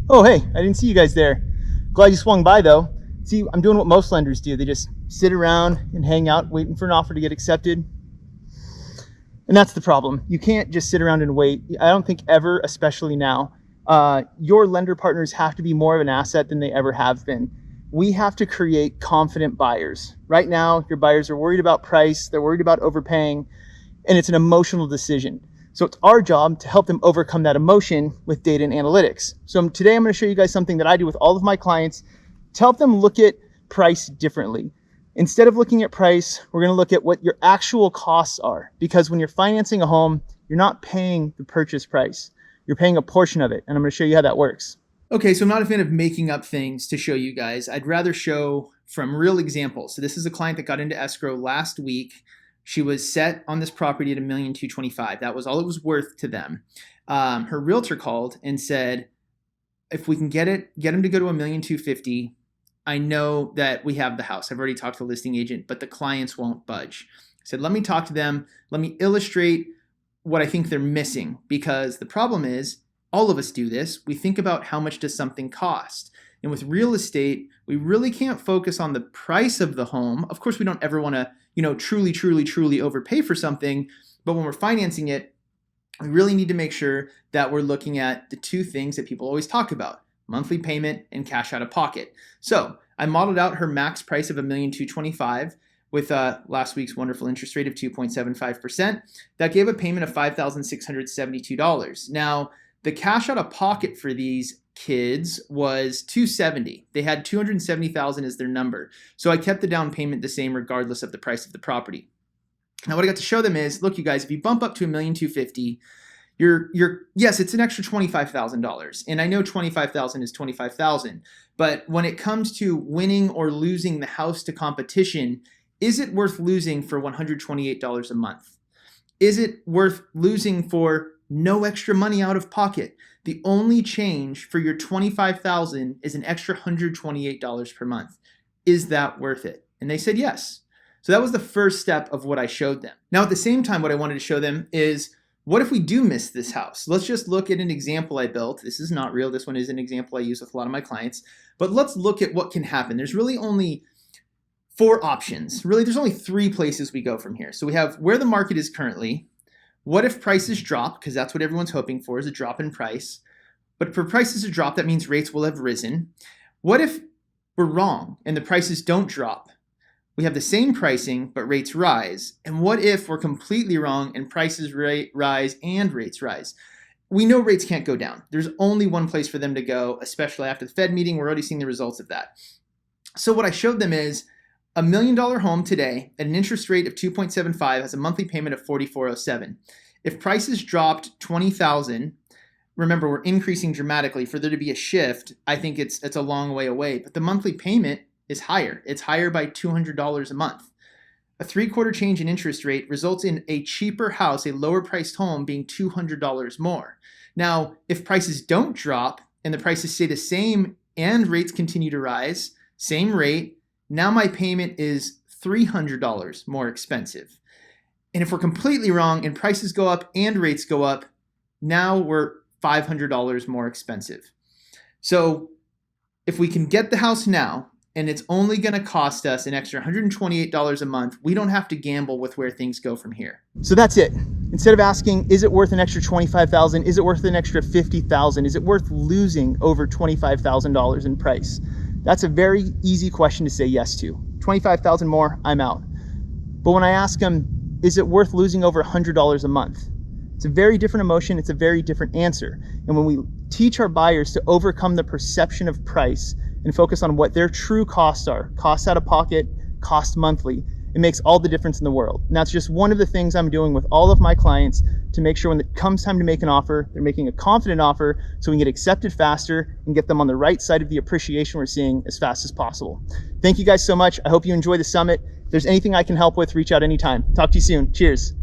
Oh, hey, I didn't see you guys there. Glad you swung by though. See, I'm doing what most lenders do. They just sit around and hang out waiting for an offer to get accepted. And that's the problem. You can't just sit around and wait. I don't think ever, especially now, your lender partners have to be more of an asset than they ever have been. We have to create confident buyers. Right now, your buyers are worried about price, they're worried about overpaying, and it's an emotional decision. So it's our job to help them overcome that emotion with data and analytics. So today I'm going to show you guys something that I do with all of my clients to help them look at price differently. Instead of looking at price, we're going to look at what your actual costs are. Because when you're financing a home, you're not paying the purchase price. You're paying a portion of it. And I'm going to show you how that works. Okay, so I'm not a fan of making up things to show you guys. I'd rather show from real examples. So this is a client that got into escrow last week. She was set on this property at $1,225,000. That was all it was worth to them. Her realtor called and said, if we can get him to go to $1,250,000, I know that we have the house. I've already talked to the listing agent, but the clients won't budge. I said, let me talk to them. Let me illustrate what I think they're missing, because the problem is, all of us do this. We think about how much does something cost. And with real estate, we really can't focus on the price of the home. Of course, we don't ever want to, truly overpay for something. But when we're financing it, we really need to make sure that we're looking at the two things that people always talk about: monthly payment and cash out of pocket. So I modeled out her max price of $1,225,000 with last week's wonderful interest rate of 2.75%. That gave a payment of $5,672. Now, the cash out of pocket for these kids was $270,000. They had $270,000 as their number. So I kept the down payment the same regardless of the price of the property. Now what I got to show them is, look, you guys, if you bump up to $1,250,000, yes, it's an extra $25,000. And I know $25,000 is $25,000, but when it comes to winning or losing the house to competition, is it worth losing for $128 a month? Is it worth losing for no extra money out of pocket? The only change for your $25,000 is an extra $128 per month. Is that worth it? And they said yes. So that was the first step of what I showed them. Now at the same time, what I wanted to show them is, what if we do miss this house? Let's just look at an example I built. This is not real. This one is an example I use with a lot of my clients. But let's look at what can happen. There's really only 4 options. Really, there's only 3 places we go from here. So we have where the market is currently. What if prices drop? Because that's what everyone's hoping for, is a drop in price. But for prices to drop, that means rates will have risen. What if we're wrong and the prices don't drop? We have the same pricing, but rates rise. And what if we're completely wrong and prices rise and rates rise? We know rates can't go down. There's only one place for them to go, especially after the Fed meeting. We're already seeing the results of that. So what I showed them is a $1 million home today at an interest rate of 2.75 has a monthly payment of $4,407. If prices dropped $20,000, remember we're increasing dramatically. For there to be a shift, I think it's a long way away. But the monthly payment is higher. It's higher by $200 a month. A 3/4 change in interest rate results in a cheaper house, a lower priced home, being $200 more. Now, if prices don't drop and the prices stay the same and rates continue to rise, same rate, now my payment is $300 more expensive. And if we're completely wrong and prices go up and rates go up, now we're $500 more expensive. So if we can get the house now, and it's only going to cost us an extra $128 a month, we don't have to gamble with where things go from here. So that's it. Instead of asking, is it worth an extra $25,000? Is it worth an extra $50,000? Is it worth losing over $25,000 in price? That's a very easy question to say yes to. $25,000 more, I'm out. But when I ask them, is it worth losing over $100 a month? It's a very different emotion. It's a very different answer. And when we teach our buyers to overcome the perception of price and focus on what their true costs are, costs out of pocket, cost monthly, it makes all the difference in the world. And that's just one of the things I'm doing with all of my clients to make sure when it comes time to make an offer, they're making a confident offer so we can get accepted faster and get them on the right side of the appreciation we're seeing as fast as possible. Thank you guys so much. I hope you enjoy the summit. If there's anything I can help with, reach out anytime. Talk to you soon. Cheers.